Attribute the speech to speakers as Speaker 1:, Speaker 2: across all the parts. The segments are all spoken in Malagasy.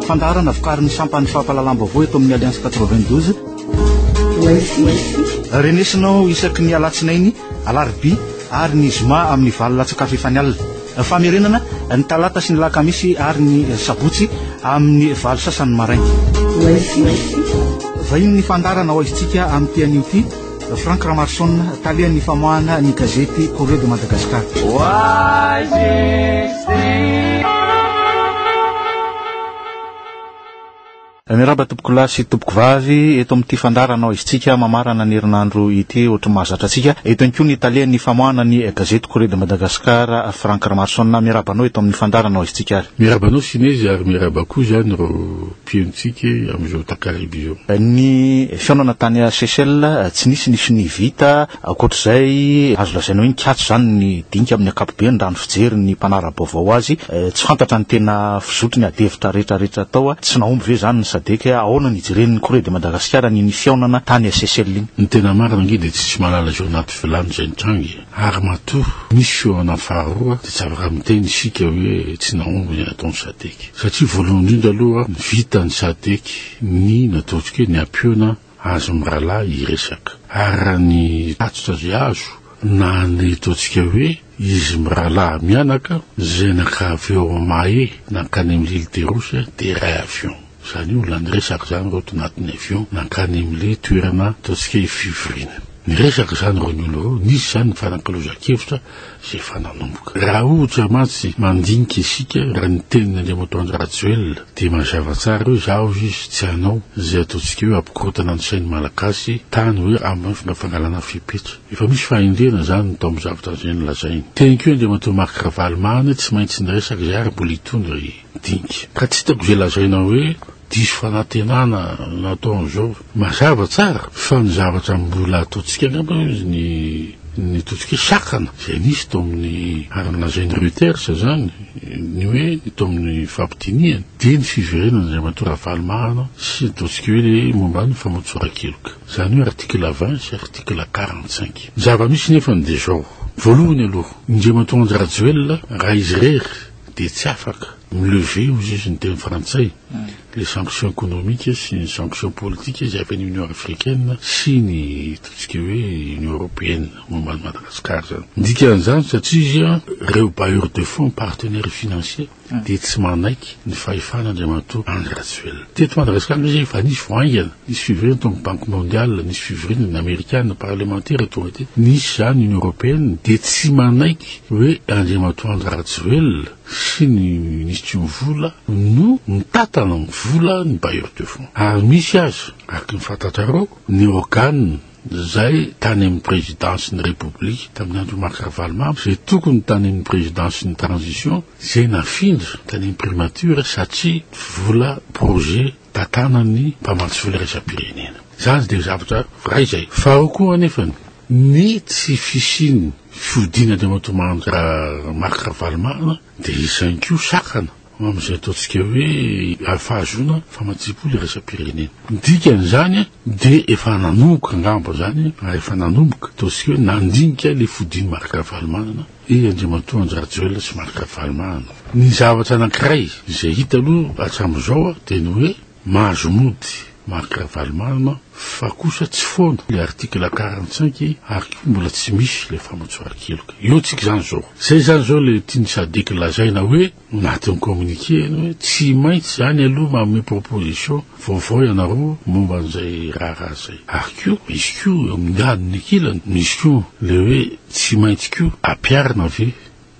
Speaker 1: Fandarana vokariny sampany fampalalam-baovao eto amin'ny Alliance 92. Renesinao isaky ny alatsinainy, alarobia ary ny zoma amin'ny valo latsakafo ifanialina. Famerenana ny talata sy ny lakamisy ary ny sabotsy amin'ny valo sasany maraina. Vahiny ny fandarana ho izitsika amin'ny tian'io ty Frank Ramarson talian'ny famoahana ny gazety Courrier de Madagascar. Miraba tompoko lahy sy tompoko vavy eto amin'ity fandarana izitsika mamarana ny herinandro ity ohatry mahazatra atsika. Eto ihany koa ny talian'ny famoahana ny gazety Courrier de Madagascar Frank Ramarson. Mirabanao eto amin'ny fandarana izitsika.
Speaker 2: Mirabanao sinezy ary miraba koa zany ro mpiaintsika amin'izao takariby izao.
Speaker 1: Ny fiainana tany Seychelles tsy nisy ny vita ankoatr'izay azo lazaina hoe nikatso zany ny dinika amin'ny ankapobeny raha ny fijery ny mpanara-baovao azy. Tsy fantatra ny tena fizotriny adevitra rehetrarehetra tao, tsy naomby ve zany sadeka ahoana ny ijeren'ny Courrier de Madagascar ny fiainana tany Seychelles iny.
Speaker 2: Ny tena marina nge de tsy malala zao anaty vilany zay nitrangy ary matoa misy fiainana faharoa de tsy afaka miteny isika hoe tsy naomby ny nataony sadeka satria voalohany indrindra aloha ny vitany sadeka ny nataotsika hoe ny ampiona azo mirahalahy iresaka ary ny tatsotra zay azo na ny ataotsika hoe izy mirahalahy mianaka zay nakaveo mahe nankany amin'ny l'île de Rosy de ray avion. Zany io lany resaka zany ro anatin'ny avion nankany amin'le toerana ataotsika hoe fivorina. Ny resaka zany ro ny olo nisy zany ny fanakalozan-kevitra zay fananomboka. Raha ohatra mantsy mandinika isika raha ny tenin'Andriamanitra Rajoelina de mazava tsara hoe zaho izy tsy hanao zay ataotsika hoe apikorotana ny sainy malagasy tany hoe amin'ny fangalana fepetra. Efa misy fahendrena zany tao amin'ny zavatra zay nolazainy. Teny koa Andriamanitra Marc Ravalomanana tsy maintsy ny resaka zay ary mbola hitondry dinika. Ka tsy hitako zay lazaina hoe diso fanantenana natao an'izao mazava tsara fa ny zavatra mbola ataotsika angamba ny ataotsika sakana zay nisy tao amin'ny aralazainy Reuters zany ny hoe tao amin'ny fampitiniany de ny fiverenana Andriamanitra Ravalomanana sy ataotsika hoe momba ny famotsoran-keloka zany hoe article 20 sy article 45. Zava-misy nefa de zao voalohany aloha Andriamanitra Rajoelina raha izy rery de tsy afaka milever ozy izy ny teny frantsay les sanctions économiques sy ny sanctions politiques izay avy ny Union africaine sy ny ataotsika hoe Union européenne momba ny Madagascar zany. Dikan'izany satria izy reo bailleurs de fonds partenaires financiers de tsy manaiky ny fahefana Andriamanitra Rajoelina. Teto Madagascar izy efa nisy voaingana, nisy fiverina tao amin'ny Banque mondiale, nisy fiverina ny américaine parlementaire tonga te nisy zany Union européenne de tsy manaiky hoe Andriamanitra Rajoelina sy ny ministre vola no mitatana ny vola ny bailleurs de fonds. Ary misy azy araka ny fantatrareo ny organe zay tany amin'ny présidence ny république tamin'ny andro Marc Ravalomanana zay tokony tany amin'ny présidence ny transition zay nafindra tany amin'ny primature satria vola projet tatanany mpamatsy vola raisam-pirenena. Zany de zavatra ray zay. Fa koa anefany ny tsy fisiny fiodina Andriamanitra Marc Ravalomanana de izany koa sakana am'izay ataotsika hoe afahazona famatsiam-po le raisam-pirenena. Dikan'izany de efa nanomboka angamba zany efa nanomboka ataotsika hoe nandinika le fodiny Marc Ravalomanana Andriamanitra Rajoelina sy Marc Ravalomanana. Ny zavatra anankiray zay hita aloha hatramin'izao de ny hoe mahazo mody Marc Ravalomanana fa kosa tsy foana le article 45 ary mbola tsy misy le famotsoran-keloka. Io tsika zany zao. Zay zany zao le tiany sadeka lazaina hoe anatin'ny communiqué hoe tsy maintsy zany aloha manome proposition vaovao ianareo momba an'izay raha zay. Ary koa misy koa amin'ny aniny akilany misy koa le hoe tsy maintsy koa ampiarina ve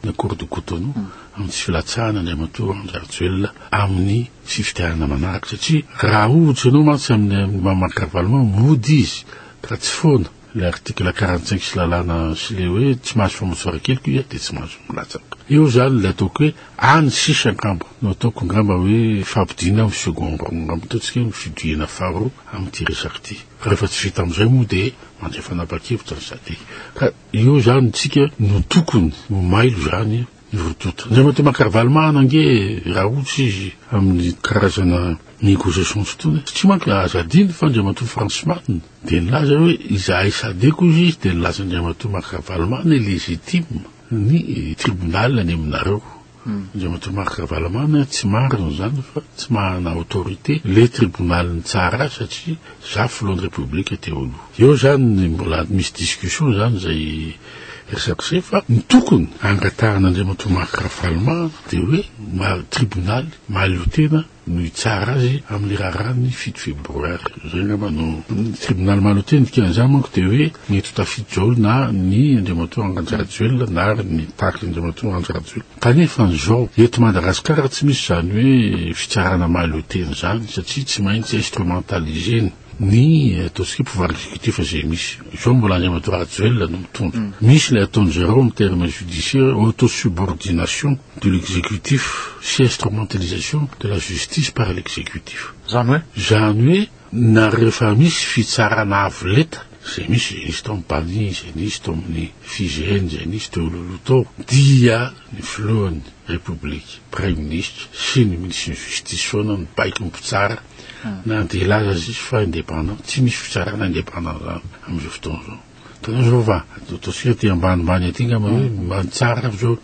Speaker 2: na Accord de Cotonou amin'ny tsy filatsahana Andriamanitra Rajoelina amin'ny fifitianana manaraka satria raha ohatra ianao mantsy amin'ny Marc Ravalomanana mody izy ka tsy foana le article 45 sy lalàna sy le hoe tsy mahazo famotsoran-keloka izy de tsy mahazo milatsaka. Eo zany le ataoko hoe any sisa angamba no ataoko angamba hoe fampidina amin'ny second angamba ataotsika hoe fidiana faharoa amin'ity resaka ity. Rehefa tsy vita amin'izay moa de mandray fanapa-kevitra ny sadeka. Ka eo zany tsika no tokony ho mailo zany rototo. Andriamanitra Marc Ravalomanana nge raha ohatra izy amin'ny karazana négociation fotoana tsy manko azadiny fa Andriamanitra Franceman de nilaza hoe izahay sadeko izy de nilaza Andriamanitra Marc Ravalomanana légitime ny tribunal any aminareo Andriamanitra Marc-Ravalomanana tsy marina zany fa tsy manana autorité le tribunal tsara satria za filohan'ny république teo aloha. Eo zany mbola misy discussion zany zay resaky zay fa ny tokony angatan'Andriamanitra Marc-Ravalomanana de hoe tribunal mahaleotena no itsara azy amin'ny raharahany 7 févriary. Zay ngamba no tribunal mahaleotena dikan'izany manko de hoe mety ho tafiditra ao na ny Andriamatoa Anganjarajoelina na ny taky Andriamatoa Anganjarajoelina. Kanefa an'izao eto Madagasikara tsy misy zany hoe fitsarana mahaleotena zany satria tsy maintsy instrumentalisena ny ataontsika pouvoir exécutif zay misy. Izao mbola Andriamatoa Rajoelina no mitondra. Misy le ataony zéro en terme judiciaire autosubordination de l'exécutif sy instrumentalisation de la justice par l'exécutif.
Speaker 1: Zany
Speaker 2: hoe na rehefa misy fitsarana avo leta zay misy zay nisy tao amin'ny Bani, zay nisy tao amin'ny FIGN, zay nisy teo Lolotao, dia ny filohan'ny république, premier ministre sy ny ministre ny justice foana ny paiky mipitsara na andelaza izy fa indépendant, tsy misy fitsarana indépendant zany amin'izao fotoana zao. Tanao zao va, ataontsika ty ambanimbany aty ngamba hoe mantsara zao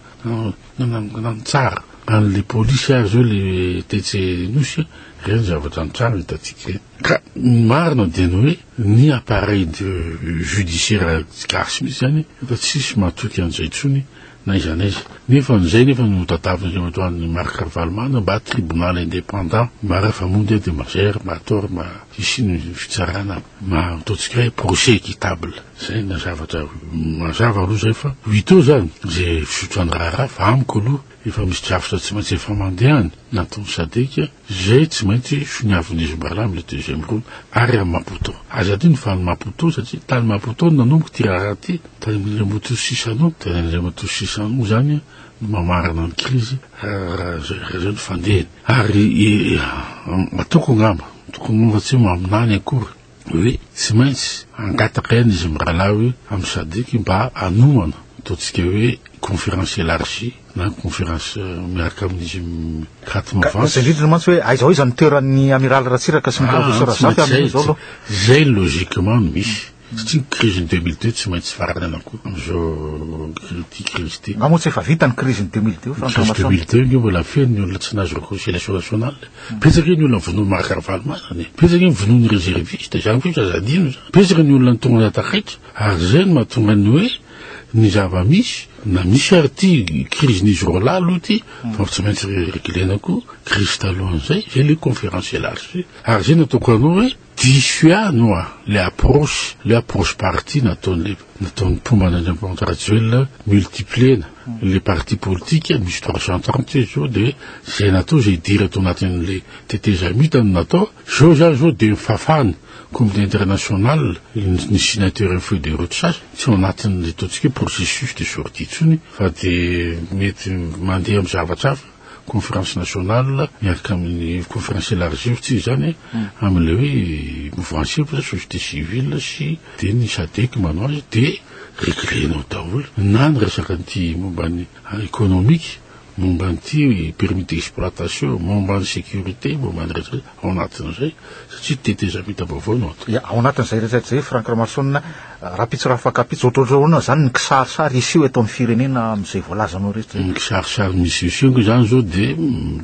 Speaker 2: nantsara. An'le polisy ary zao le TC-nosy reny zavatra antsara hitatsika reny. Ka marina dia ny hoe ny appareil judiciaire gasy misy zany efa tsisy mahatoky an'izay tsony na iza naiza. Nefa n'izay nefa no tadavina ny Marc-Ravalomanana mba tribunal indépendant mba rehefa mondy de mazère mba atao mba hisy ny fitsarana ma ataontsika hoe procès équitable. Zay na zavatra mazava aloha zay fa 8 ao zany zay fisotroany raharaha fa amiko aloha efa misy drafitra tsy maintsy efa mandehany nataony Sadeka zay tsy maintsy finiavin'izy mbala am'le deuxième round ary amin'ny Maputo. Aza ady ny fa ny Maputo satria tany Maputo nanomboka ty raha ty tany Andriamatoa Sisano, tany Andriamatoa Sisano zany mamarana ny crise zay ny fandehany. Ary ataoko ngamba tokony mova tsy maminany akory hoe tsy maintsy angataka eny izy mirahalahy hoe amin'ny Sadeka mba anomana ataontsika hoe conférence élargie na conférence miaraka amin'izy Katmavans.
Speaker 1: Zay indrindra mantsy hoe aizao izy ny toeran'ny amiral Ratsiraka sy ny professeur Razafi amin'izao aloha.
Speaker 2: Zay logiquement no misy. Satria crise 2002 tsy maintsy farany anako am'izao crise ty.
Speaker 1: Nga moa tsy efa vita ny crise 2002 fa
Speaker 2: crise 2002 nge mbola feno ny olona tsy nazo réconciliation nationale. Petsaka ny olona vonoiny Marc-Ravalomanana. Petsaka ny vonoiny réserviste zany fa zazadino zany. Petsaka ny olona tonga natakaitra ary zay no mahatonga ny hoe ny zava-misy na misy ary ty crise nisy roa lahy aloha ty fa tsy maintsy réglena koa crise talohan'izay zay le conférence élargie ary zay nataoko anao hoe dissuano le approche parti nataony pomban'Andriamanitra Rajoelina multipliena les partis politiques misy 330 zao de zay natao zay idiry atao anatin'le tetezamita no natao zao zany zao de mifafana communauté internationale ny signataire feuille de route sasy tsy ao anatin'le ataontsika processus de sortie tsony fa de mety mandeha amin'ny zavatra hafa conférence nationale miaraka amin'ny conférence élargie tsy zany amin'le hoe mouvement société civile sy de ny Sadeka manao azy de réglenao daholo na ny resaka an'ity momba ny économique momba an'ity permis d'exploitation momba ny sécurité momba ny rehetra ao anatin'izay satria tetezamita vaovao no atao.
Speaker 1: Ya ao anatin'izay rehetra zay Franck Ramanson rapitso rafakapitso ohatrohatrao zany ny kisarisary iseho eto amin'ny firenena amin'izay voalazanao rehetra. Ny
Speaker 2: kisarisary misy iseho zany zao de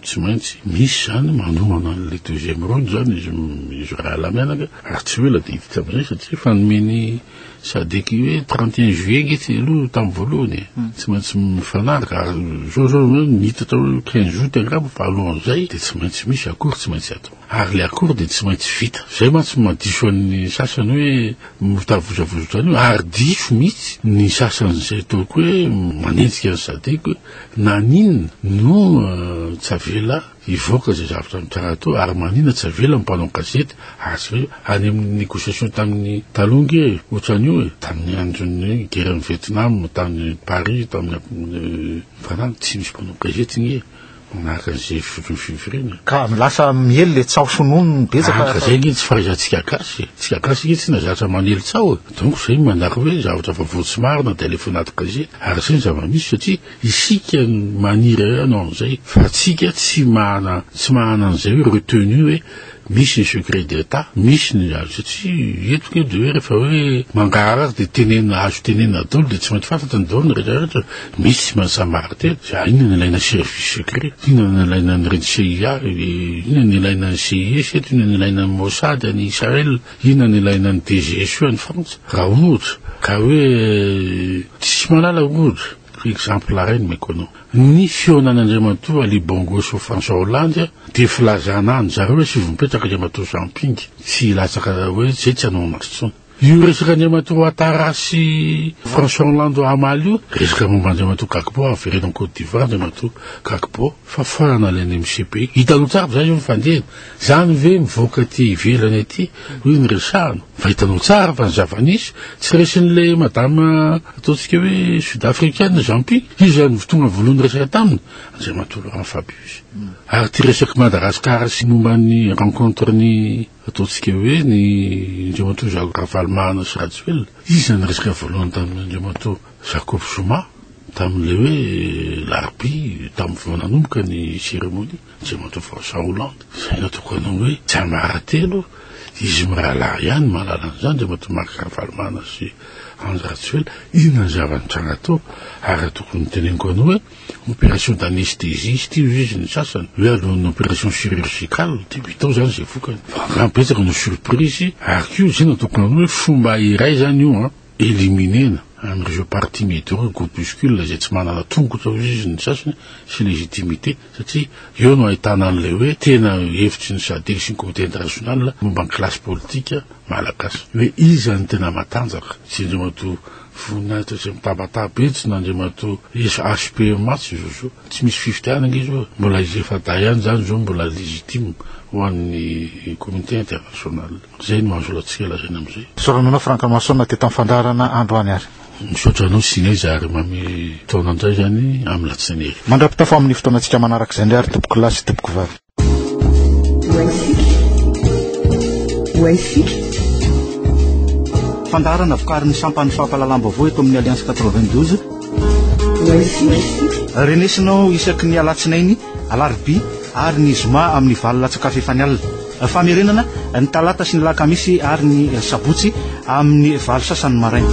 Speaker 2: tsy maintsy misy zany manomana le deuxième round zany izy raha lamianaka ary tsy hoe la de hiditra amin'izay satria fa nomeny Sadeka hoe 31 juillet nge aloha tamin'ny voalohany tsy maintsy mifanaraka ary zao nihitatra hoe 15 août angamba fa alohan'izay de tsy maintsy misy akory tsy maintsy atao ary le akory de tsy maintsy vita zay mantsy madiso an'ny sasany hoe mitavozavozotany ary diso mihitsy ny sasany zay ataoko hoe manenjika ny Sadeka hoe naninona no tsavela ivoaka zay zavatra mitsara atao ary manina tsy avela mpanao gazety ary any amin'ny négociation tamin'ny talongy ohatran'io tamin'ny andron'ny guerre ny Vietnam tamin'ny Paris tamin'ny Franana tsy misy mpanao gazety nge manaraka an'izay fivoriana
Speaker 1: ka lasa miely le tsao sonono betsaka
Speaker 2: zay nge tsy fahaizantsika gasy tsika gasy nge tsy nazatra manely tsao donc zay manaraka hoe zavatra vavao tsy marina de alefa anaty gazety ary zay ny zava-misy satria isika maniry anao an'izay fa tsika tsy mahana an'izay hoe retenu hoe misy ny secret d'etat, misy ny azo satria eto ke de hoe rehefa hoe mangarara de tenena azo tenena daholo de tsy maintsy fantatra ny daholo ny rehetrarehetra misy mahasamara telo za inona ny ilaina service secret, inona ny ilaina ny CIA, inona ny ilaina ny CIS eto, inona ny ilaina ny Mossad ny Israel, inona ny ilaina ny DGSE ny Frantsa raha ohatra ka hoe tsy malala ohatra exemple la reine méconnu ny fionan'Andriamatoa Ali Bongo sy François Hollande de filazana any zareo hoe sy vomipetraka Andriamatoa Jean-Ping tsy latsaka hoe zay tsy hanao anazy tsony io resaka Andriamatoa Ouattara sy François Hollande amaly io resaka momba Andriamatoa Gbagbo averena en Côte d'Ivoire Andriamatoa Gbagbo fa fana leny MCP hitanao tsara fa zay io mifandena zany ve mivoaka ty ivelany aty hoe ny resahana fa hitanao tsara fa ny zava-nisy tsy resin'le madame ataontsika hoe sud-africaine Jean-Ping izy zany fotoana voalohany resaka taminy Andriamatoa Laurent Fabius ary ty resaky Madagasikara sy momba ny rencontre ny ataontsika hoe ny Andriamatoa Jacques Ravalmana sy Rajoelina izy zany resaka voalohany tamin'ny Andriamatoa Jacob Zuma tamin'le hoe larbi tamin'ny voananomboka ny cérémonie Andriamatoa François Hollande zay natoko anao hoe tsy amaratelo izy mirahalahy ihany mahalala an'izany Andriamatoa Marc Ravalmana sy André Rajoelina inona ny zava-nitranga tao ary tokony teneniko anao hoe opération d'anesthésiste io izy ny sasany hoe alohan'ny opération chirurgicale débutao zany zay vokany fa betsaka no surprise ary kio zay natokony anao hoe fomba iray zany io éliminena amin'ireo parti météo groupuscule zay tsy manana tongotra izy ny sasany sy légitimité satria eo no ahitana an'le hoe tena hevitry ny SADC sy ny comité international momba ny classe politique malagasy hoe izy zany tena matanjaka sy Andriamatoa voninahitra sy mitabataba etsy na Andriamatoa HPMA tsy zo tsy misy fifitianana izy hoe mbola izy efa dahany zany zao mbola légitime ho an'ny comité international zay no mahazolatsika lazaina am'izay
Speaker 1: soranana Franck Massona teto amin'ny fandarana androany ary
Speaker 2: misaotra anao sinaiza ary mamy taonan'izay zany amin'ny latsinainy
Speaker 1: mandrapitafo amin'ny fotoanantsika manarak'izay ndray ary tompoko lahy sy tompoko vavy fandarana vokarin'ny sampany fampalalam-baovao eto amin'ny Alliance 92 renesinao isaky ny alatsinainy alarobia ary ny zoma amin'ny valo latsaka fefany alina famerenana ny talata sy ny lakamisy ary ny sabotsy amin'ny valo sasany maraina